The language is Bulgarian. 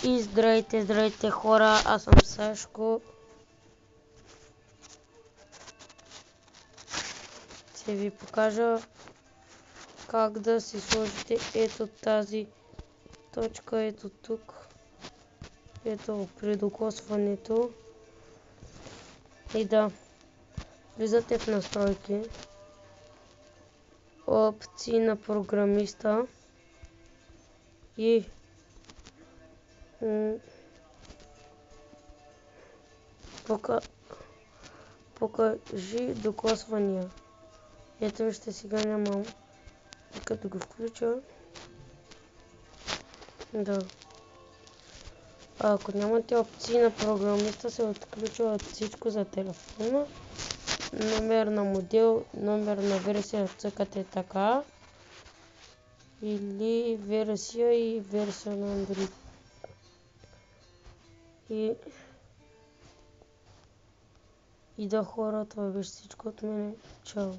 И здравейте, здравейте хора, аз съм Сашко. Ще ви покажа как да си сложите ето тази точка, ето тук, ето при докосването, и да влизате в настройки, опции на програмиста и покажи докосвания. Ето вижте, сега нямам. И като го включа, да. Ако нямате опции на програмиста, се отключва всичко за телефона. Номер на модел, номер на версия цъкате така. Или версия и версия на Android. И да, хора, това беше всичко от мене. Чао!